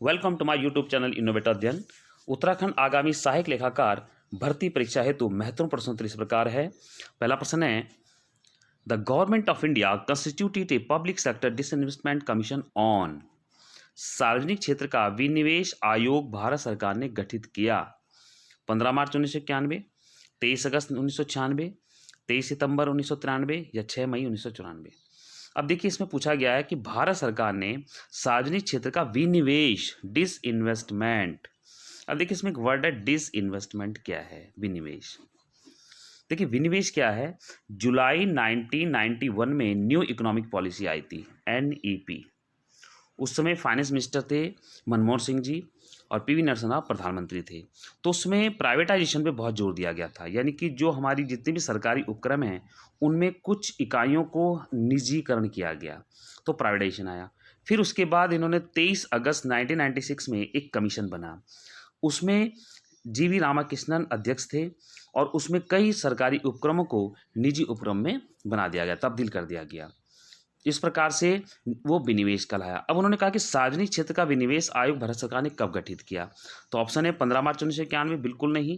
Welcome to my YouTube channel innovator Adhyayan. Uttarakhand आगामी सहायक लेखाकार भर्ती परीक्षा हेतु महत्वपूर्ण प्रश्नोत्तरी इस प्रकार है। पहला प्रश्न है, the government of India constituted a public sector disinvestment commission on. सार्वजनिक क्षेत्र का विनिवेश आयोग भारत सरकार ने गठित किया। 15 मार्च 1991, 23 अगस्त 1996, 23 सितंबर 1993 या 6 मई 1994। अब देखिए, इसमें पूछा गया है कि भारत सरकार ने सार्वजनिक क्षेत्र का विनिवेश डिसइन्वेस्टमेंट। अब देखिए, इसमें एक वर्ड है डिसइन्वेस्टमेंट। क्या है विनिवेश? देखिए, विनिवेश क्या है? जुलाई 1991 में न्यू इकोनॉमिक पॉलिसी आई थी, NEP। उस समय फाइनेंस मिनिस्टर थे मनमोहन सिंह जी और PV नरसिम्हा प्रधानमंत्री थे। तो उसमें प्राइवेटाइजेशन पे बहुत जोर दिया गया था, यानी कि जो हमारी जितनी भी सरकारी उपक्रम हैं उनमें कुछ इकाइयों को निजीकरण किया गया, तो प्राइवेटाइजेशन आया। फिर उसके बाद इन्होंने 23 अगस्त 1996 में एक कमीशन बना। उसमें GV रामाकृष्णन अध्यक्ष थे और उसमें कई सरकारी उपक्रमों को निजी उपक्रम में बना दिया गया, तब्दील कर दिया गया। इस प्रकार से वो विनिवेश कहलाया। अब उन्होंने कहा कि सार्वजनिक क्षेत्र का विनिवेश आयोग भारत सरकार ने कब गठित किया? तो ऑप्शन है 15 मार्च 1991, बिल्कुल नहीं।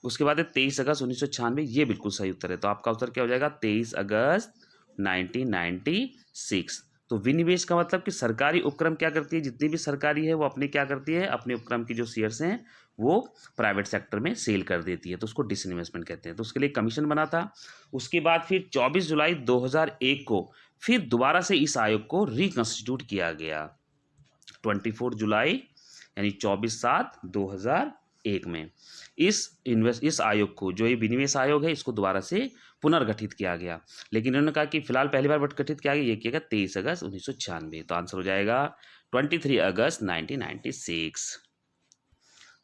उसके बाद है 23 अगस्त 1996, ये बिल्कुल सही उत्तर है। तो आपका उत्तर क्या हो जाएगा? 23 अगस्त 1996। तो विनिवेश का मतलब कि सरकारी उपक्रम क्या करती है, जितनी भी सरकारी है वो अपने क्या करती है, अपने उपक्रम की जो शेयर्स हैं वो प्राइवेट सेक्टर में सेल कर देती है, तो उसको डिसइन्वेस्टमेंट कहते हैं। तो उसके लिए कमीशन बना था। उसके बाद फिर 24 जुलाई 2001 को फिर दोबारा से इस आयोग को रिकंस्टिट्यूट किया गया। 24 जुलाई यानी 24/7/2001 में इस आयोग को, जो ये विनिवेश आयोग है, इसको दोबारा से पुनर्गठित किया गया। लेकिन इन्होंने कहा कि फिलहाल पहली बार गठित किया गया, ये किया गया 23 अगस्त 1996। तो आंसर हो जाएगा 23 अगस्त 1996।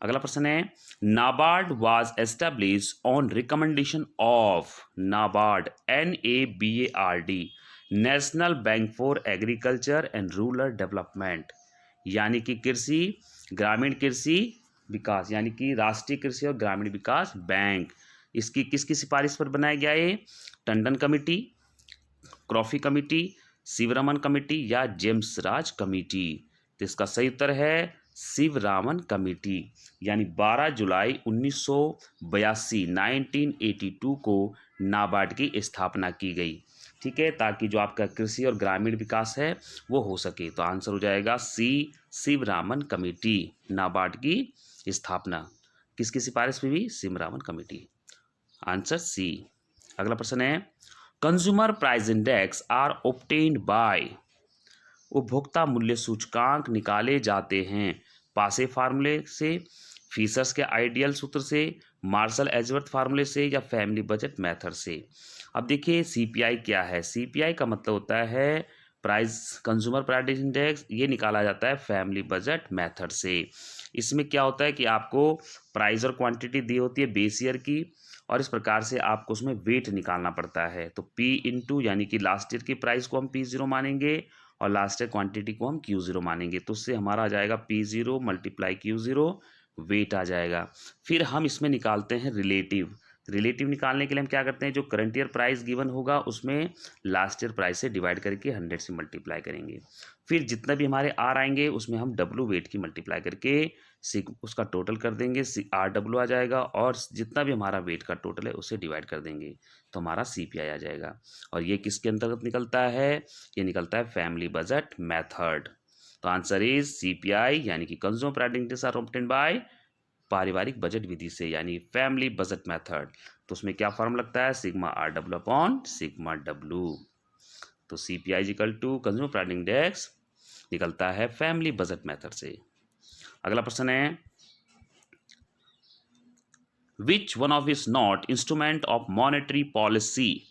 अगला प्रश्न है, NABARD was establish on recommendation of NABARD NABARD, national bank for agriculture and rural development, यानी कि कृषि ग्रामीण कृषि विकास, यानी कि राष्ट्रीय कृषि और ग्रामीण विकास बैंक। इसकी किसकी सिफारिश पर बनाया गया है? टंडन कमेटी, क्रॉफी कमेटी, शिवरमन कमेटी या जेम्स राज कमेटी। तो इसका सही उत्तर है शिवरामन कमेटी। यानी 12 जुलाई 1982 को नाबार्ड की स्थापना की गई, ठीक है, ताकि जो आपका कृषि और ग्रामीण विकास है वो हो सके। तो आंसर हो जाएगा C, शिवरामन कमेटी। नाबार्ड की स्थापना किसकी सिफारिश में हुई? शिवरामन कमेटी। Answer C। अगला प्रश्न है, consumer price index are obtained by. उपभोक्ता मूल्य सूचकांक निकाले जाते हैं पासे फार्मूले से, फिशर्स के आइडियल सूत्र से, मार्शल एजवर्थ फार्मूले से या फैमिली बजट मेथड से। अब देखिए, CPI क्या है? CPI का मतलब होता है प्राइस कंज्यूमर प्राइस इंडेक्स, ये निकाला जाता है फैमिली बजट मेथड से। इसमें क्या होता है कि आपको प्राइस और क्वांटिटी दी होती है बेस ईयर की, और इस प्रकार से आपको उसमें वेट निकालना पड़ता है। तो P इंटू, यानी कि लास्ट ईयर की प्राइस को हम P0 मानेंगे और लास्ट ईयर क्वांटिटी को हम Q0 मानेंगे, तो उससे हमारा आ जाएगा P0 × Q0, वेट आ जाएगा। फिर हम इसमें निकालते हैं रिलेटिव। रिलेटिव निकालने के लिए हम क्या करते हैं, जो करंट ईयर प्राइस गिवन होगा उसमें लास्ट ईयर प्राइस से डिवाइड करके 100 से मल्टीप्लाई करेंगे। फिर जितना भी हमारे R आएंगे उसमें हम W वेट की मल्टीप्लाई करके उसका टोटल कर देंगे, RW आ जाएगा, और जितना भी हमारा वेट का टोटल है उसे डिवाइड कर देंगे, तो हमारा CPI आ जाएगा। और ये किसके अंतर्गत निकलता है? ये निकलता है फैमिली बजट मेथड। तो आंसर इज CPI, यानी कि consumer price index are obtained by पारिवारिक बजट विधि से, यानी फैमिली बजट मेथड। तो उसमें क्या फॉर्म लगता है? σRW/σW। तो CPI equal to consumer price index निकलता है फैमिली बजट मेथड से। अगला प्रश्न है, which one of is not instrument of monetary policy.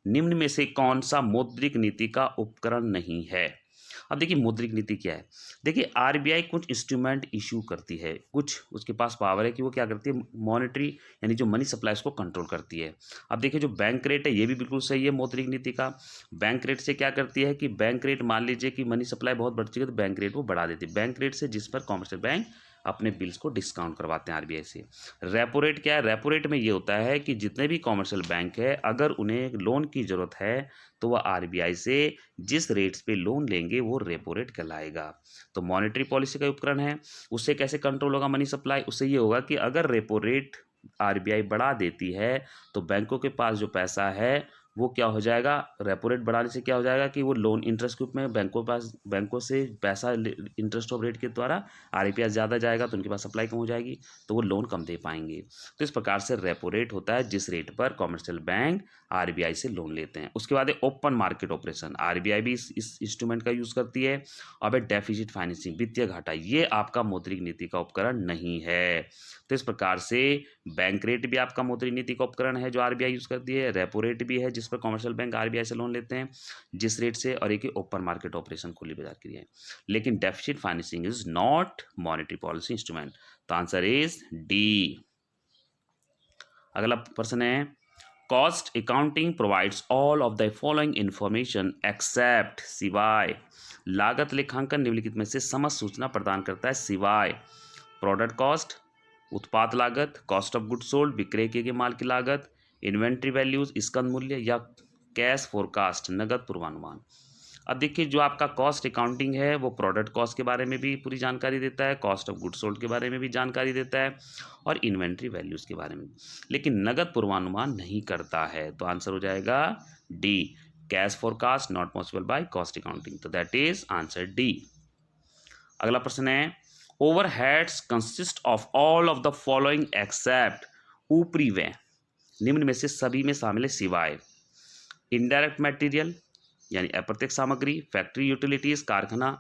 निम्न में से कौन सा मौद्रिक नीति का उपकरण नहीं है? अब देखिए, मौद्रिक नीति क्या है? देखिए, RBI कुछ इंस्ट्रूमेंट इशू करती है, कुछ उसके पास पावर है कि वो क्या करती है, मॉनेटरी यानी जो मनी सप्लाई को कंट्रोल करती है। अब देखिए, जो बैंक रेट है ये भी बिल्कुल सही है मौद्रिक नीति का। बैंक रेट से क्या करती है कि बैंक रेट, मान लीजिए कि मनी सप्लाई बहुत बढ़ चुकी है तो बैंक रेट वो बढ़ा देती है। बैंक रेट से जिस पर कॉमर्शियल बैंक अपने बिल्स को डिस्काउंट करवाते हैं आरबीआई से। रेपो रेट क्या है? रेपो रेट में ये होता है कि जितने भी कॉमर्शियल बैंक है, अगर उन्हें लोन की ज़रूरत है तो वह आरबीआई से जिस रेट्स पे लोन लेंगे वो रेपो रेट कहलाएगा। तो मॉनेटरी पॉलिसी का उपकरण है। उससे कैसे कंट्रोल होगा मनी सप्लाई? उससे ये होगा कि अगर रेपो रेट आरबीआई बढ़ा देती है तो बैंकों के पास जो पैसा है वो क्या हो जाएगा? रेपो रेट बढ़ाने से क्या हो जाएगा कि वो लोन इंटरेस्ट के रूप में बैंकों से पैसा इंटरेस्ट ऑफ रेट के द्वारा आरबीआई के पास ज़्यादा जाएगा तो उनके पास सप्लाई कम हो जाएगी, तो वो लोन कम दे पाएंगे। तो इस प्रकार से रेपो रेट होता है जिस रेट पर कॉमर्शियल बैंक आरबीआई से लोन लेते हैं। उसके बाद है ओपन मार्केट ऑपरेशन। आरबीआई भी इस इंस्ट्रूमेंट का यूज़ करती है। अब है डेफिसिट फाइनेंसिंग, वित्तीय घाटा। ये आपका मौद्रिक नीति का उपकरण नहीं है। तो इस प्रकार से बैंक रेट भी आपका मौद्रिक नीति का उपकरण है जो आरबीआई यूज़ करती है। रेपो रेट भी है जिस पर कॉमर्शियल बैंक आरबीआई से लोन लेते हैं जिस रेट से, और एक ओपन मार्केट ऑपरेशन, खुली बाजार क्रिया है। लेकिन deficit financing is not monetary policy instrument. तो आंसर इज डी। अगला प्रश्न है, cost accounting provides all of the following information except, सिवाय। लागत लेखांकन निम्नलिखित में से समस्त सूचना प्रदान करता है सिवाय प्रोडक्ट कॉस्ट, उत्पाद लागत, कॉस्ट ऑफ गुड सोल्ड, विक्रय किए गए माल की लागत, इन्वेंट्री वैल्यूज, स्कंद मूल्य, या कैश फोरकास्ट, नगद पूर्वानुमान। अब देखिए, जो आपका कॉस्ट अकाउंटिंग है वो प्रोडक्ट कॉस्ट के बारे में भी पूरी जानकारी देता है, कॉस्ट ऑफ गुड सोल्ड के बारे में भी जानकारी देता है, और इन्वेंट्री वैल्यूज के बारे में, लेकिन नगद पूर्वानुमान नहीं करता है। तो आंसर हो जाएगा D, cash forecast not possible by cost accounting. तो दैट इज आंसर डी। अगला प्रश्न है, overheads consist of all of the following except, ऊपरी व्यय निम्न में से सभी में शामिल है सिवाय इनडायरेक्ट मटेरियल यानी अप्रत्यक्ष सामग्री, फैक्ट्री यूटिलिटीज कारखाना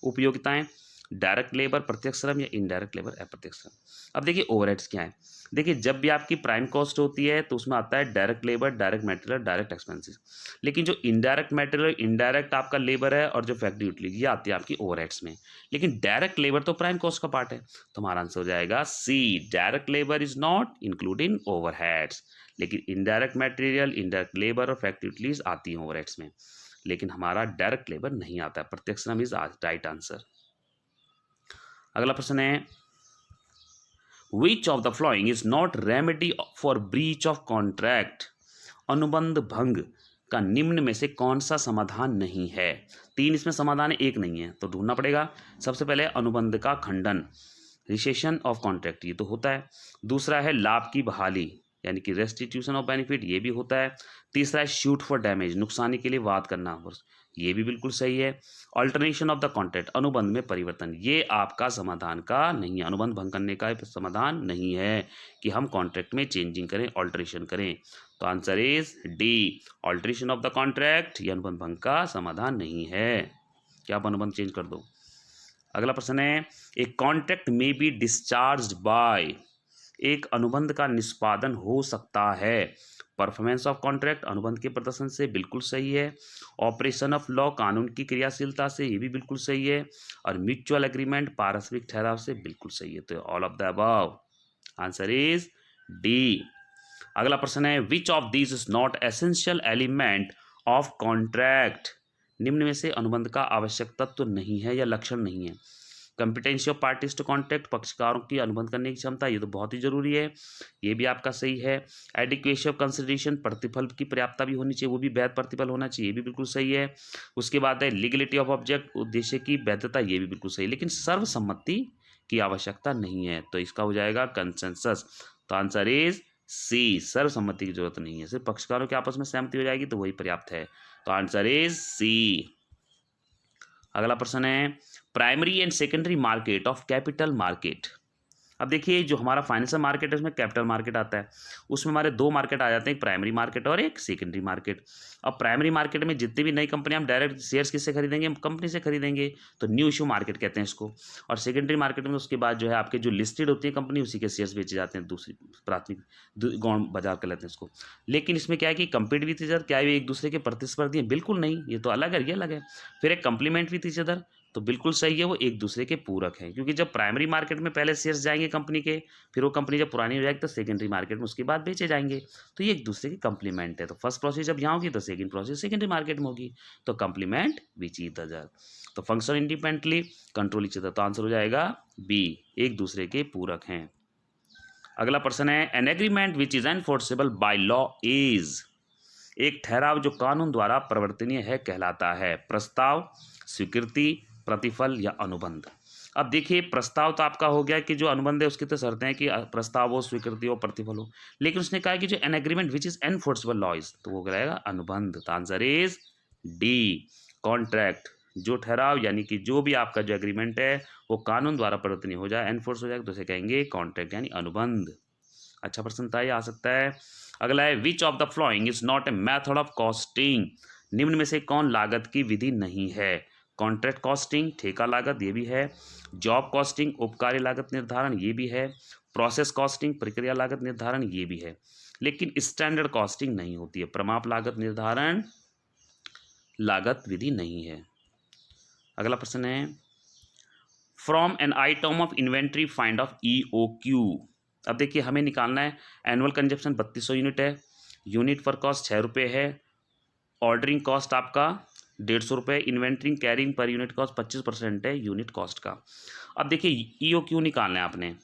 उपयोगिताएं, डायरेक्ट लेबर प्रत्यक्ष श्रम, या इनडायरेक्ट लेबर अप्रत्यक्ष श्रम। अब देखिए ओवरहेड्स क्या है। देखिए, जब भी आपकी प्राइम कॉस्ट होती है तो उसमें आता है direct labour, direct material, direct expenses. लेकिन जो इनडायरेक्ट मटेरियल, इनडायरेक्ट आपका लेबर है, और जो फैक्ट्री यूटिलिटी, ये आती है आपकी ओवरहेड्स में। लेकिन डायरेक्ट लेबर तो प्राइम कॉस्ट का पार्ट है, तो हमारा आंसर हो जाएगा C, direct labour is not included in overheads. लेकिन इनडायरेक्ट मटेरियल, इनडायरेक्ट लेबर और फैक्ट्री यूटिलिटीज आती हैं ओवरहेड्स में, लेकिन हमारा डायरेक्ट लेबर नहीं आता है। प्रत्यक्ष श्रम इज राइट आंसर। अगला प्रश्न है, which of the following is not remedy for breach of contract, अनुबंध भंग का निम्न में से कौन सा समाधान नहीं है? 3 इसमें समाधान है, 1 नहीं है, तो ढूंढना पड़ेगा। सबसे पहले अनुबंध का खंडन, रिसेशन ऑफ कॉन्ट्रैक्ट, ये तो होता है। दूसरा है लाभ की बहाली यानी कि रेस्टिट्यूशन ऑफ बेनिफिट, ये भी होता है। तीसरा है शूट फॉर डैमेज, नुकसानी के लिए वाद करना, ये भी बिल्कुल सही है। अल्टरनेशन ऑफ द कॉन्ट्रैक्ट, अनुबंध में परिवर्तन, ये आपका समाधान का नहीं है, अनुबंध भंग करने का समाधान नहीं है कि हम कॉन्ट्रैक्ट में चेंजिंग करें, अल्टरेशन करें। तो answer is D, alteration of the contract, ये अनुबंध भंग का समाधान नहीं है कि आप अनुबंध चेंज कर दो। अगला प्रश्न है, एक कॉन्ट्रैक्ट में बी डिस्चार्ज्ड बाय, एक अनुबंध का निष्पादन हो सकता है। परफॉर्मेंस ऑफ कॉन्ट्रैक्ट, अनुबंध के प्रदर्शन से, बिल्कुल सही है। ऑपरेशन ऑफ लॉ, कानून की क्रियाशीलता से, ये भी बिल्कुल सही है। और म्यूचुअल एग्रीमेंट, पारस्परिक ठहराव से, बिल्कुल सही है। तो all of the above, answer is D. अगला प्रश्न है, which of this is not essential element of contract, निम्न में से अनुबंध का आवश्यक तत्व नहीं है या लक्षण नहीं है। Competency of parties to contract, पक्षकारों की अनुबंध करने की क्षमता, ये तो बहुत ही जरूरी है, ये भी आपका सही है। एडिक्वेसी ऑफ कंसिडरेशन, प्रतिफल की पर्याप्तता भी होनी चाहिए, वो भी वैध प्रतिफल होना चाहिए, ये भी बिल्कुल सही है। उसके बाद है लीगलिटी ऑफ ऑब्जेक्ट, उद्देश्य की वैधता, ये भी बिल्कुल सही, लेकिन सर्वसम्मति की आवश्यकता नहीं है, तो इसका हो जाएगा कंसेंसस। तो आंसर इज सी, सर्वसम्मति की जरूरत नहीं है, सिर्फ पक्षकारों के आपस में सहमति हो जाएगी तो वही पर्याप्त है। तो आंसर इज सी। अगला प्रश्न है, primary and secondary market of capital market. अब देखिए, जो हमारा फाइनेंशियल मार्केट है उसमें कैपिटल मार्केट आता है, उसमें हमारे 2 मार्केट आ जाते हैं, एक प्राइमरी मार्केट और एक सेकेंडरी मार्केट। अब प्राइमरी मार्केट में जितनी भी नई कंपनी, हम डायरेक्ट शेयर्स किससे खरीदेंगे? हम कंपनी से खरीदेंगे, तो न्यू इशू मार्केट कहते हैं इसको। और सेकेंडरी मार्केट में उसके बाद जो है आपके जो लिस्टेड होती है कंपनी, उसी के शेयर्स बेचे जाते हैं, दूसरी प्राथमिक गौण बाजार कर लेते हैं इसको। लेकिन इसमें क्या है कि कंपीट विथ ईच अदर, क्या ये एक दूसरे के प्रतिस्पर्धी है? बिल्कुल नहीं, ये तो अलग है, ये अलग है। फिर एक कंप्लीमेंट विथ ईच अदर, तो बिल्कुल सही है, वो एक दूसरे के पूरक हैं, क्योंकि जब प्राइमरी मार्केट में पहले शेयर्स जाएंगे कंपनी के, फिर वो कंपनी जब पुरानी हो जाएगी तो सेकेंडरी मार्केट में उसके बाद बेचे जाएंगे, तो ये एक दूसरे की कंप्लीमेंट है। तो फर्स्ट प्रोसेस जब यहाँ होगी तो सेकेंड प्रोसेस सेकेंडरी मार्केट में होगी, तो कंप्लीमेंट विच ईच अदर। तो function independently, control each other, तो आंसर हो जाएगा बी, एक दूसरे के पूरक हैं। अगला प्रश्न है, an agreement which is enforceable by law is, एक ठहराव जो कानून द्वारा परिवर्तनीय है कहलाता है। प्रस्ताव, स्वीकृति, प्रतिफल या अनुबंध। अब देखिए प्रस्ताव तो आपका हो गया कि जो अनुबंध है उसकी तो शर्तें हैं कि प्रस्ताव हो, स्वीकृति हो, प्रतिफल हो, लेकिन उसने कहा कि जो an agreement which is enforceable law is, तो वो रहेगा अनुबंध। तो आंसर इज डी, कॉन्ट्रैक्ट। जो ठहराव यानी कि जो भी आपका जो एग्रीमेंट है वो कानून द्वारा परिवर्तनीय हो जाए, एनफोर्स हो जाए, तो उसे कहेंगे कॉन्ट्रैक्ट यानी अनुबंध। अच्छा प्रश्न था, ये आ सकता है। अगला है, which of the following is not a method of costing, निम्न में से कौन लागत की विधि नहीं है। कॉन्ट्रैक्ट कॉस्टिंग, ठेका लागत, ये भी है। जॉब कॉस्टिंग, उपकार्य लागत निर्धारण, ये भी है। प्रोसेस कॉस्टिंग, प्रक्रिया लागत निर्धारण, ये भी है। लेकिन स्टैंडर्ड कॉस्टिंग नहीं होती है, प्रमाप लागत निर्धारण लागत विधि नहीं है। अगला प्रश्न है, from an item of inventory find of EOQ। अब देखिए हमें निकालना है, एनुअल कंजप्शन 3200 यूनिट है, यूनिट पर कॉस्ट 6 रुपये है, ऑर्डरिंग कॉस्ट आपका 150 रुपये, इन्वेंट्रिंग कैरिंग पर यूनिट कॉस्ट 25% है यूनिट कॉस्ट का। अब देखिए EOQ निकालना है आपने,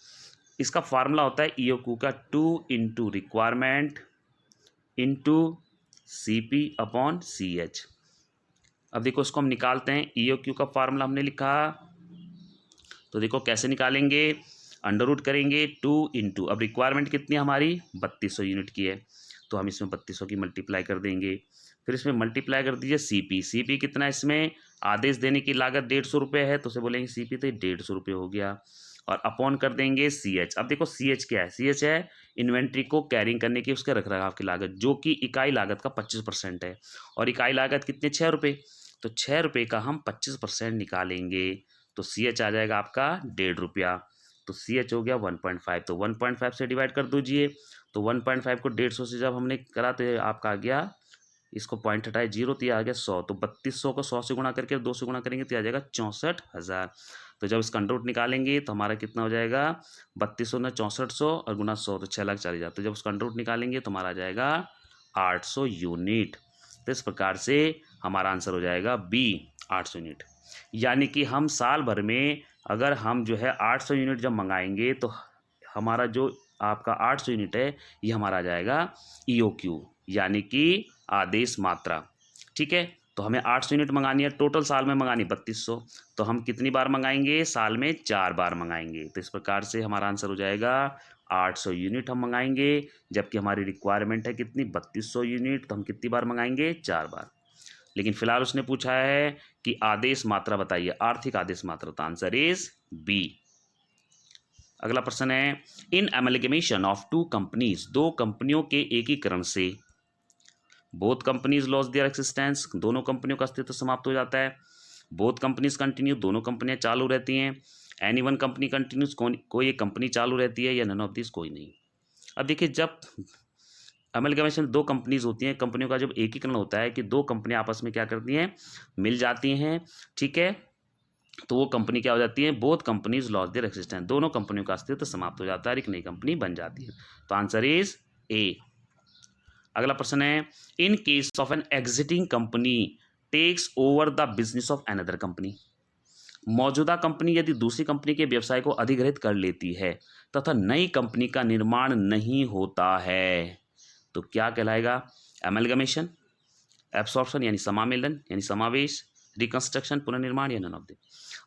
इसका फार्मूला होता है EOQ का 2 इंटू रिक्वायरमेंट इंटू CP/CH। अब देखो इसको हम निकालते हैं, EOQ का फार्मूला हमने लिखा, तो देखो कैसे निकालेंगे, अंडर रूट करेंगे 2 इंटू, अब रिक्वायरमेंट कितनी हमारी 3200 यूनिट की है, तो हम इसमें 3200 की मल्टीप्लाई कर देंगे, फिर इसमें मल्टीप्लाई कर दीजिए CP कितना, इसमें आदेश देने की लागत 150 रुपये है, तो उसे बोलेंगे CP, तो 150 रुपये हो गया, और अपॉन कर देंगे CH। अब देखो CH क्या है, CH है इन्वेंट्री को कैरिंग करने की उसके रखरखाव की लागत, जो कि इकाई लागत का 25% है, और इकाई लागत कितने 6 रुपये, तो 6 रुपये का हम 25% निकालेंगे, तो CH आ जाएगा आपका 1.5 रुपया, तो CH हो गया 1.5, तो 1.5 से डिवाइड कर दीजिए, तो 1.5 को 150 से जब हमने करा तो आपका आ गया, इसको पॉइंट हटाए 0, तो ये आ गया 100, तो 3200 को 100 से गुणा करके 2 से गुणा करेंगे तो आ जाएगा 64,000। तो जब इसका अंडर रूट निकालेंगे तो हमारा कितना हो जाएगा, 3200 ना 6400 और गुना 100, तो 6,40,000, तो जब उसका अंडर रूट निकालेंगे तो हमारा आ जाएगा 800 यूनिट। तो इस प्रकार से हमारा आंसर हो जाएगा बी, 800 यूनिट। यानी कि हम साल भर में अगर हम जो है 800 यूनिट जब मंगाएंगे तो हमारा जो आपका 800 यूनिट है ये हमारा आ जाएगा EOQ यानी कि आदेश मात्रा। ठीक है, तो हमें 800 यूनिट मंगानी है, टोटल साल में मंगानी 3200, तो हम कितनी बार मंगाएंगे, साल में 4 बार मंगाएंगे। तो इस प्रकार से हमारा आंसर हो जाएगा 800 यूनिट हम मंगाएंगे, जबकि हमारी रिक्वायरमेंट है कितनी 3200 यूनिट, तो हम कितनी बार मंगाएंगे 4 बार। लेकिन फिलहाल उसने पूछा है कि आदेश मात्रा बताइए, आर्थिक आदेश मात्रा, तो आंसर इज बी। अगला प्रश्न है, इन एमलगेमेशन ऑफ 2 कंपनीज, 2 कंपनियों के एकीकरण से, both companies lose their existence, दोनों कंपनियों का अस्तित्व समाप्त हो जाता है। बोथ कंपनीज कंटिन्यू, दोनों कंपनियां चालू रहती हैं। एनी वन कंपनी कंटिन्यूज, कोई एक कंपनी चालू रहती है, या नन ऑफ दिस, कोई नहीं। अब देखिए जब अमेलगमेशन 2 कंपनीज होती हैं, कंपनियों का जब एकीकरण होता है कि 2 कंपनियां आपस में क्या करती हैं, मिल जाती हैं, ठीक है, तो वो कंपनी क्या हो जाती है, both companies lose their existence, दोनों कंपनियों का अस्तित्व समाप्त हो जाता है, एक नई कंपनी बन जाती है। तो आंसर इज ए। अगला प्रश्न है, in case of an existing company takes over the business of another company, मौजूदा कंपनी यदि दूसरी कंपनी के व्यवसाय को अधिग्रहित कर लेती है तथा नई कंपनी का निर्माण नहीं होता है, तो क्या कहलाएगा, एमलगमेशन, एब्सॉर्प्शन यानी समामेलन यानी समावेश, रिकंस्ट्रक्शन पुनर्निर्माण, या नन ऑफ दिस।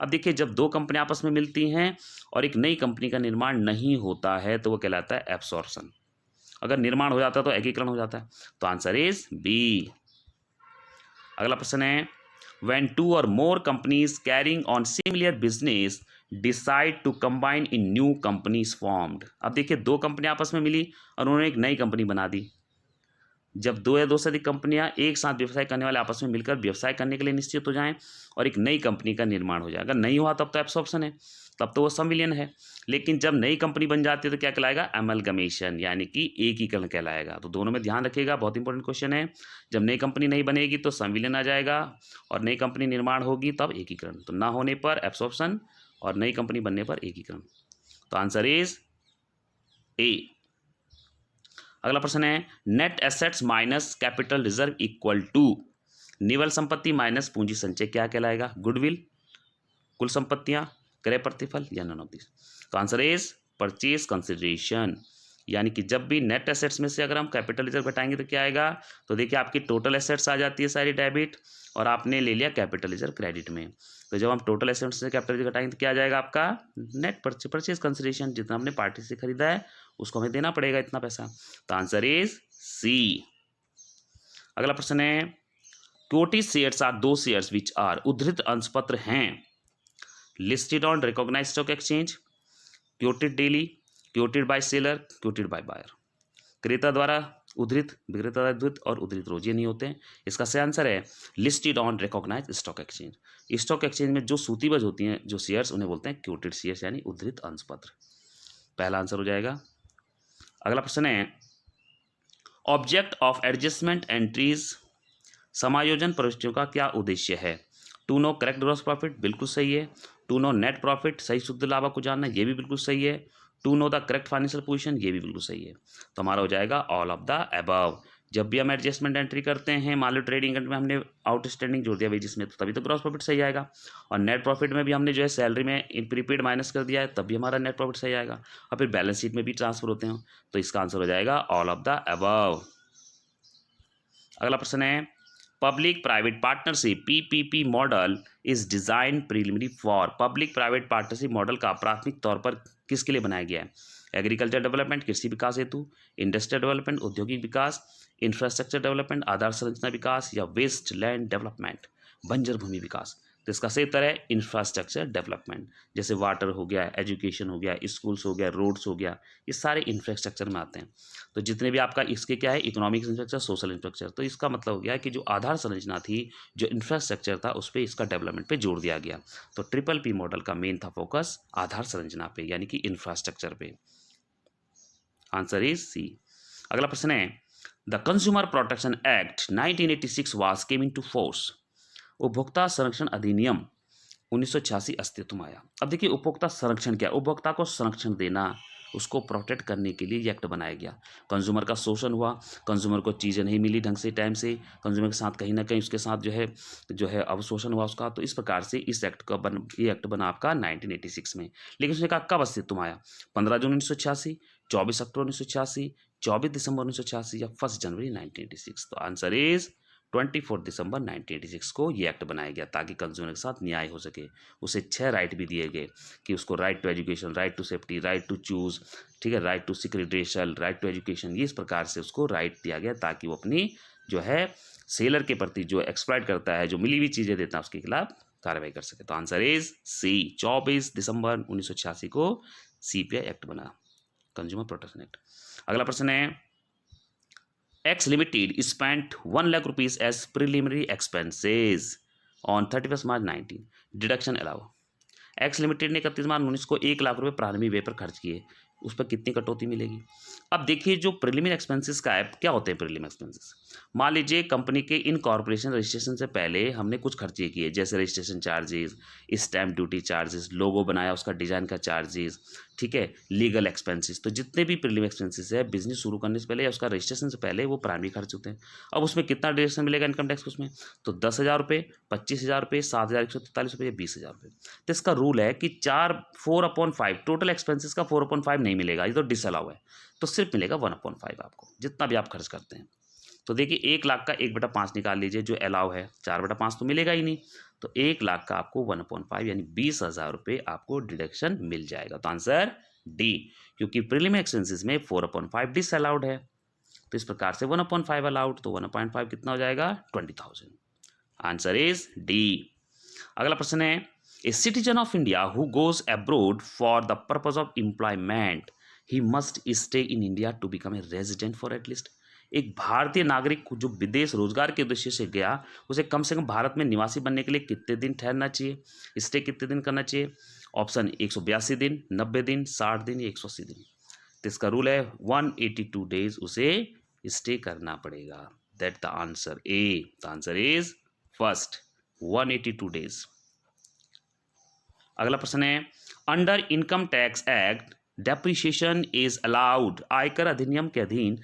अब देखिए जब 2 कंपनी आपस में मिलती हैं और एक नई कंपनी का निर्माण नहीं होता है तो वो कहलाता है एब्सॉर्प्शन, अगर निर्माण हो जाता है तो एकीकरण हो जाता है। तो आंसर इज बी। अगला प्रश्न है, when 2 or more companies carrying on similar business decide to combine in new companies formed। अब देखिए 2 कंपनियां आपस में मिली और उन्होंने एक नई कंपनी बना दी। जब 2 या 2 से अधिक कंपनियां एक साथ व्यवसाय करने वाले आपस में मिलकर व्यवसाय करने के लिए निश्चित हो जाएं और एक नई कंपनी का निर्माण हो जाए, अगर नहीं हुआ तब तो एब्सॉर्प्शन है, तब तो वो संविलियन है। लेकिन जब नई कंपनी बन जाती है तो क्या कहलाएगा, एमलगमेशन यानी कि एकीकरण कहलाएगा। तो दोनों में ध्यान रखिएगा, बहुत इंपॉर्टेंट क्वेश्चन है। जब नई कंपनी नहीं बनेगी तो संविलियन आ जाएगा और नई कंपनी निर्माण होगी तब एकीकरण, तो ना होने पर एब्सॉर्प्शन और नई कंपनी बनने पर एकीकरण। तो आंसर इज ए। अगला प्रश्न है, net assets minus capital reserve equal to, निवल संपत्ति माइनस पूंजी संचय क्या कहलाएगा, गुडविल, कुल संपत्तियां, क्रय प्रतिफल या नन ऑफ दिस। तो आंसर इज परचेज कंसिडरेशन। यानी कि जब भी नेट एसेट्स में से अगर हम कैपिटल रिजर्व घटाएंगे तो क्या आएगा, तो देखिए आपकी टोटल एसेट्स आ जाती है सारी डेबिट, और आपने ले लिया कैपिटल रिजर्व क्रेडिट में। तो जब हम टोटल एसेट्स से कैपिटल रिजर्व घटाएंगे तो क्या आ जाएगा आपका नेट परचेज कंसिडरेशन। जितना हमने पार्टी से खरीदा है उसको हमें देना पड़ेगा इतना पैसा। तो आंसर इज सी। अगला प्रश्न है, quoted shares are those shares which are, उद्धृत अंशपत्र हैं, listed on recognised stock exchange, quoted daily, quoted by seller, quoted by buyer. क्रेता द्वारा उद्धृत, विक्रेता द्वारा उद्धृत और उद्धृत रोज ये नहीं होते हैं। इसका सही आंसर है listed on recognised stock exchange. Stock exchange में जो सूचीबद्ध होती हैं जो शेयर्स उन्हें बोलते हैं क्वोटेड शेयर्स यानी उद्धृत अंशपत्र। पहला आंसर हो जाएगा। अगला प्रश्न है, ऑब्जेक्ट ऑफ एडजस्टमेंट एंट्रीज, समायोजन प्रविष्टियों का क्या उद्देश्य है। To know correct gross profit, बिल्कुल सही है। टू नो नेट प्रॉफिट, सही शुद्ध लाभ को जानना, ये भी बिल्कुल सही है। To know the correct financial position, ये भी बिल्कुल सही है। तो हमारा हो जाएगा ऑल ऑफ द अबव। जब भी हम एडजस्टमेंट एंट्री करते हैं, मान लो ट्रेडिंग अकाउंट में हमने आउटस्टैंडिंग जोड़ दिया वेजिस में, तो तभी तो ग्रॉस प्रॉफिट सही आएगा। और नेट प्रॉफिट में भी हमने जो है सैलरी में इन प्रीपेड माइनस कर दिया है, तब भी हमारा नेट प्रॉफिट सही आएगा। और फिर बैलेंस शीट में भी ट्रांसफर होते हैं, तो इसका आंसर हो जाएगा ऑल ऑफ द अबव। अगला प्रश्न है, public private partnership PPP model is design preliminary for, public private partnership model का प्राथमिक तौर पर किसके लिए बनाया गया है। एग्रीकल्चर डेवलपमेंट, कृषि विकास हेतु, इंडस्ट्रियल डेवलपमेंट, औद्योगिक विकास, इंफ्रास्ट्रक्चर डेवलपमेंट, आधार संरचना विकास, या वेस्ट लैंड डेवलपमेंट, बंजर भूमि विकास। तो इसका सही उत्तर है इंफ्रास्ट्रक्चर डेवलपमेंट। जैसे वाटर हो गया, एजुकेशन हो गया, स्कूल्स हो गया, रोड्स हो गया, ये सारे इंफ्रास्ट्रक्चर में आते हैं। तो जितने भी आपका इसके क्या है, इकोनॉमिक इंफ्रास्ट्रक्चर, सोशल इंफ्रास्ट्रक्चर, तो इसका मतलब हो गया कि जो आधार संरचना थी, जो इंफ्रास्ट्रक्चर था, उस पर इसका डेवलपमेंट पे जोर दिया गया। तो ट्रिपल पी मॉडल का मेन था फोकस आधार संरचना पे यानी कि इंफ्रास्ट्रक्चर पे। Answer is C. अगला प्रश्न है, the consumer protection act 1986 was came into force, उपभोक्ता संरक्षण अधिनियम 1986 अस्तित्व में आया। अब देखिए उपभोक्ता संरक्षण क्या है, उपभोक्ता को संरक्षण देना, उसको प्रोटेक्ट करने के लिए ये एक्ट बनाया गया। कंज्यूमर का शोषण हुआ, कंज्यूमर को चीज़ें नहीं मिली ढंग से टाइम से, कंज्यूमर के साथ कहीं ना कहीं उसके साथ जो है अवशोषण हुआ उसका। तो इस प्रकार से इस एक्ट का ये एक्ट बना आपका 1986 में। लेकिन उसने कहा कब अस्तित्व में आया, 15 जून 1986, 24 अक्टूबर 1986, 24 दिसंबर 1986 या 1 जनवरी 1986। तो आंसर इज 24 दिसंबर 1986 को ये एक्ट बनाया गया ताकि कंज्यूमर के साथ न्याय हो सके। उसे 6 राइट भी दिए गए कि उसको right to education, right to safety, right to choose, ठीक है, right to seek redressal, right to education, ये इस प्रकार से उसको राइट दिया गया ताकि वो अपनी जो है सेलर के प्रति जो एक्सप्लॉइट करता है, जो मिली हुई चीज़ें देता है, उसके खिलाफ कार्रवाई कर सके। तो आंसर इज सी, 24 दिसंबर 1986 को CPI एक्ट बना, कंज्यूमर प्रोटेक्शन एक्ट। अगला प्रश्न है, X Limited spent 1 lakh rupees as preliminary expenses on 31st March 19. Deduction allow. X Limited ने 31 मार्च 19 को 1 लाख रुपए प्रारंभिक व्यय पर खर्च किए, उस पर कितनी कटौती मिलेगी। अब देखिए जो प्रीलिमिनरी एक्सपेंसेस का है, क्या होते हैं प्रीलिमिनरी एक्सपेंसेस। मान लीजिए कंपनी के इनकॉर्पोरेशन रजिस्ट्रेशन से पहले हमने कुछ खर्चे किए, जैसे registration charges, stamp duty charges, logo बनाया उसका डिजाइन का चार्जेस, ठीक है, लीगल एक्सपेंसेस। तो जितने भी प्रीलिमिनरी एक्सपेंसेस है बिजनेस शुरू करने से पहले या उसका रजिस्ट्रेशन से पहले वो प्रारंभिक खर्च होते हैं। अब उसमें कितना डिडक्शन मिलेगा इनकम टैक्स उसमें, तो 10,000 रुपये, 25,000 रुपये, 7,143 रुपये, 20,000 रुपये। तो इसका रूल है कि 4/5 टोटल एक्सपेंसेस का 4/5 नहीं मिलेगा, ये तो डिसअलाउ है, तो सिर्फ मिलेगा 1/5 आपको, जितना भी आप खर्च करते हैं। तो देखिए 1 लाख का 1/5 निकाल लीजिए, जो अलाउ है 4/5 तो मिलेगा ही नहीं, तो 1 लाख का आपको 1/5 यानी 20,000 रुपये आपको डिडक्शन मिल जाएगा। तो आंसर डी, क्योंकि प्रीलिमिनरी एक्सपेंसेस में 4/5 डिसअलाउड है, तो इस प्रकार से 1/5 अलाउड, तो 1/5 कितना हो जाएगा 20,000। Answer is D. अगला प्रश्न है, a citizen of India who goes abroad for the purpose of employment he must stay in India to become a resident for at least. एक भारतीय नागरिक जो विदेश रोजगार के उद्देश्य से गया, उसे कम से कम भारत में निवासी बनने के लिए कितने दिन ठहरना चाहिए, स्टे कितने दिन करना चाहिए। ऑप्शन 182 दिन, 90 दिन, 60 दिन या 180 दिन। तो इसका रूल है 182 डेज उसे स्टे करना पड़ेगा। That the answer A, the answer is first 182 days. अगला प्रश्न है, under income tax act depreciation is allowed, आयकर अधिनियम के अधीन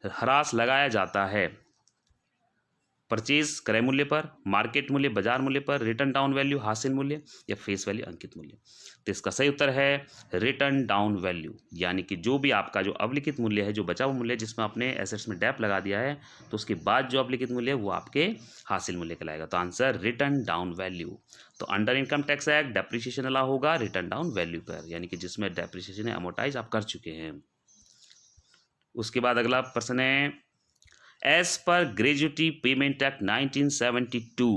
ह्रास लगाया जाता है। परचेज क्रय मूल्य पर, मार्केट मूल्य बाजार मूल्य पर, रिटर्न डाउन वैल्यू हासिल मूल्य या फेस वैल्यू अंकित मूल्य। तो इसका सही उत्तर है रिटर्न डाउन वैल्यू, यानी कि जो भी आपका जो अवलिखित मूल्य है, जो बचा हुआ मूल्य है जिसमें आपने एसेट्स में डैप लगा दिया है, तो उसके बाद जो अवलिखित मूल्य है वो आपके हासिल मूल्य कहलाएगा। तो आंसर रिटर्न डाउन वैल्यू। तो under income tax act depreciation allow होगा रिटर्न डाउन वैल्यू पर, यानी कि जिसमें डेप्रिसिएशन अमोर्टाइज आप कर चुके हैं। उसके बाद अगला प्रश्न है as per gratuity payment act 1972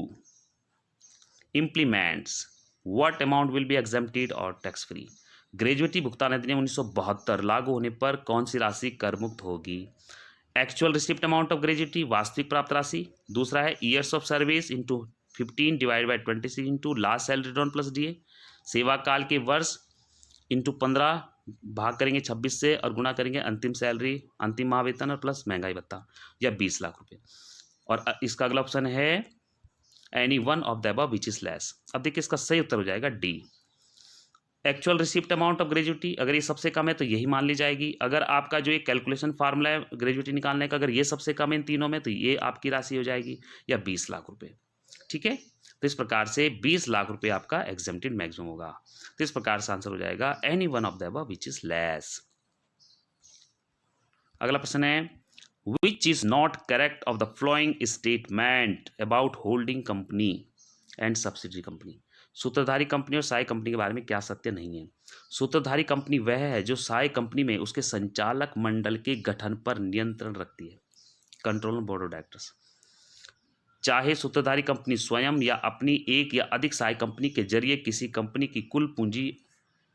implements what amount will be exempted और टैक्स फ्री। ग्रेजुएटी भुगतान अधिनियम 1972 लागू होने पर कौन सी राशि कर मुक्त होगी? Actual receipt amount of gratuity, वास्तविक प्राप्त राशि। दूसरा है years of service into 15 divide by 26 into last salary return plus DA. सेवा काल के वर्ष इंटू 15 भाग करेंगे 26 से और गुणा करेंगे अंतिम सैलरी, अंतिम महावेतन और प्लस महंगाई भत्ता, या 20 लाख रुपए। और इसका अगला ऑप्शन है any one of the above which is less. अब देखिए इसका सही उत्तर हो जाएगा D, actual receipt amount of gratuity. अगर ये सबसे कम है तो यही मान ली जाएगी। अगर आपका जो एक कैलकुलेशन फार्मूला है ग्रेजुएटी निकालने का, अगर ये सबसे कम है इन तीनों में, तो ये आपकी राशि हो जाएगी, या 20 लाख रुपए। ठीक है, तो इस प्रकार से 20 लाख रुपए आपका एग्जेम्प्टेड मैक्सिमम होगा। तो इस प्रकार से आंसर हो जाएगा any one of the above which is less. अगला प्रश्न है which is not correct of the following statement about holding company and subsidiary company. सूत्रधारी कंपनी और सहायक कंपनी के बारे में क्या सत्य नहीं है? सूत्रधारी कंपनी वह है जो सहायक कंपनी में उसके संचालक मंडल के गठन पर नियंत्रण रखती है, कंट्रोल बोर्ड ऑफ डायरेक्टर्स। चाहे सूत्रधारी कंपनी स्वयं या अपनी एक या अधिक सहायक कंपनी के जरिए किसी कंपनी की कुल पूंजी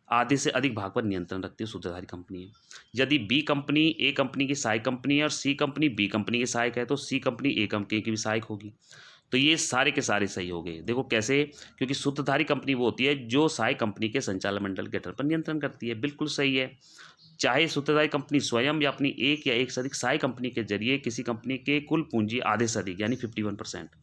आधे से अधिक भाग पर नियंत्रण रखती है, सूत्रधारी कंपनी है। यदि बी कंपनी ए कंपनी की सहायक कंपनी है और सी कंपनी बी कंपनी की सहायक है, तो सी कंपनी ए कंपनी की भी सहायक होगी। तो ये सारे के सारे सही हो गए। देखो कैसे, क्योंकि सूत्रधारी कंपनी वो होती है जो सहायक कंपनी के संचालक मंडल के गठन पर नियंत्रण करती है, बिल्कुल सही है। चाहे सूत्रधारी कंपनी स्वयं या अपनी एक या एक से अधिक सहायक कंपनी के जरिए किसी कंपनी के कुल पूंजी आधे से अधिक यानी 51%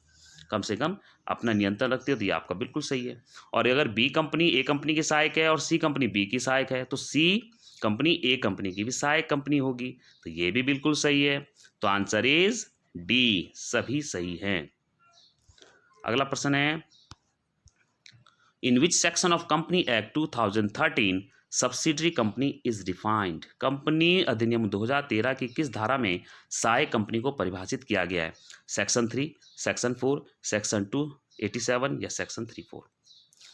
कम से कम अपना नियंत्रण रखती है, तो ये आपका बिल्कुल सही है। और अगर बी कंपनी ए कंपनी की सहायक है और सी कंपनी बी की सहायक है, तो सी कंपनी ए कंपनी की भी सहायक कंपनी होगी, तो ये भी बिल्कुल सही है। तो आंसर इज डी, सभी सही हैं। अगला प्रश्न है in which section of company act 2013 subsidiary company is defined. Company अधिनियम 2013 की किस धारा में सहायक कंपनी को परिभाषित किया गया है? सेक्शन 3, सेक्शन 4, सेक्शन 287 या सेक्शन 34।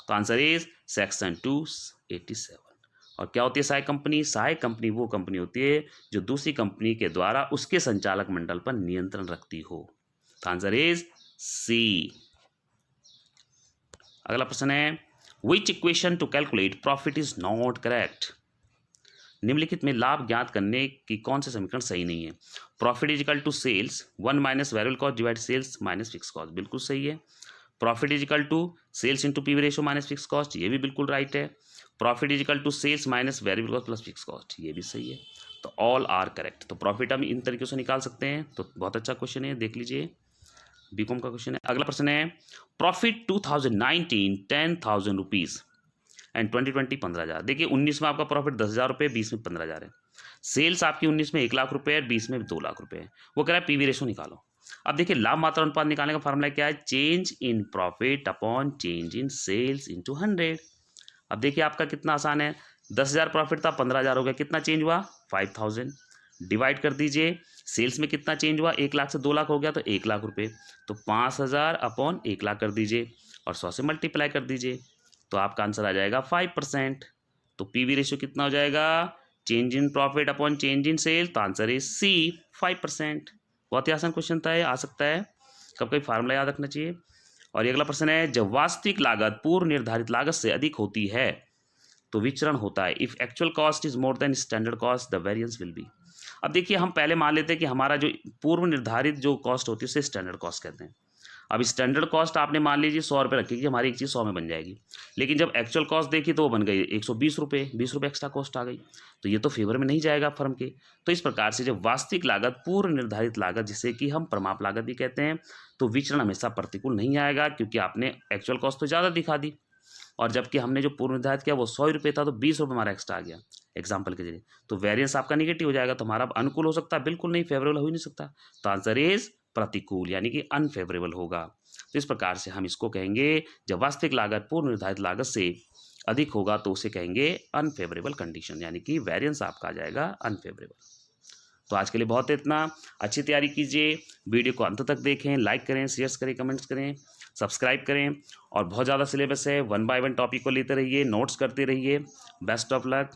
तो आंसर इज सेक्शन 287। और क्या होती है सहायक कंपनी? सहायक कंपनी वो कंपनी होती है जो दूसरी कंपनी के द्वारा उसके संचालक मंडल पर नियंत्रण रखती हो। तो आंसर इज सी। अगला प्रश्न है विच equation two calculate profit is not correct. निम्नलिखित में लाभ ज्ञात करने की कौन से समीकरण सही नहीं है? Profit is equal to sales 1 minus variable cost divide sales minus fix cost, बिल्कुल सही है। Profit is equal to sales into PV ratio minus fix cost, ये भी बिल्कुल राइट है। Profit is equal to sales minus variable cost plus fix cost, ये भी सही है। तो ऑल आर करेक्ट। तो प्रॉफिट हम इन तरीके से निकाल सकते हैं, तो बहुत अच्छा क्वेश्चन है, देख लीजिए, बीकॉम का क्वेश्चन है। अगला प्रश्न है प्रॉफिट 2019 10,000 रुपीज़ एंड 2020 15,000। देखिए 19 में आपका प्रॉफिट 10,000 रुपये, 20 में 15,000 है। सेल्स आपकी 19 में 1 लाख रुपये है, 20 में 2 लाख रुपये है। वो कह रहा है पीवी रेशो निकालो। अब देखिए लाभ मात्रा अनुपात निकालने का फॉर्मूला क्या है? Change in profit upon change in sales into 100। अब देखिए आपका कितना आसान है, 10,000 प्रॉफिट था, 15,000 हो गया, कितना चेंज हुआ? 5,000। डिवाइड कर दीजिए, सेल्स में कितना चेंज हुआ? 1 लाख से 2 लाख हो गया, तो 1 लाख रुपये। तो 5,000 अपॉन 1 लाख कर दीजिए और 100 से मल्टीप्लाई कर दीजिए, तो आपका आंसर आ जाएगा 5%। तो पीवी रेशियो कितना हो जाएगा? Change in profit upon change in sale, तो आंसर इज सी 5%। बहुत ही आसान क्वेश्चन था, आ सकता है, कब कभी फार्मूला याद रखना चाहिए। और ये अगला प्रश्न है जब वास्तविक लागत पूर्व निर्धारित लागत से अधिक होती है तो विचरण होता है। If actual cost is more than standard cost the variance will be. अब देखिए हम पहले मान लेते हैं कि हमारा जो पूर्व निर्धारित जो कॉस्ट होती है उसे स्टैंडर्ड कॉस्ट कहते हैं। अब स्टैंडर्ड कॉस्ट आपने मान लीजिए 100 रुपये रखी कि हमारी एक चीज़ 100 में बन जाएगी, लेकिन जब एक्चुअल कॉस्ट देखी तो वो बन गई 120 रुपये, 20 रुपये एक्स्ट्रा कॉस्ट आ गई, तो ये तो फेवर में नहीं जाएगा फर्म के। तो इस प्रकार से जब वास्तविक लागत पूर्व निर्धारित लागत जिसे कि हम प्रमाप लागत भी कहते हैं, तो विचरण हमेशा प्रतिकूल नहीं आएगा, क्योंकि आपने एक्चुअल कॉस्ट तो ज़्यादा दिखा दी और जबकि हमने जो पूर्व निर्धारित किया वो 100 रुपये था, तो 20 रुपये हमारा एक्स्ट्रा आ गया एग्जाम्पल के जरिए, तो वेरिएंस आपका निगेटिव हो जाएगा। तो हमारा अनुकूल हो सकता है? बिल्कुल नहीं, फेवरेबल हो ही नहीं सकता। तो आंसर इज प्रतिकूल यानी कि अनफेवरेबल होगा। तो इस प्रकार से हम इसको कहेंगे, जब वास्तविक लागत पूर्व निर्धारित लागत से अधिक होगा तो उसे कहेंगे अनफेवरेबल कंडीशन, यानी कि वेरिएंस आपका आ जाएगा अनफेवरेबल। तो आज के लिए बहुत है इतना। अच्छी तैयारी कीजिए, वीडियो को अंत तक देखें, लाइक करें, शेयर करें, कमेंट्स करें, सब्सक्राइब करें। और बहुत ज़्यादा सिलेबस है, 1 बाय 1 टॉपिक को लेते रहिए, नोट्स करते रहिए। Best of luck.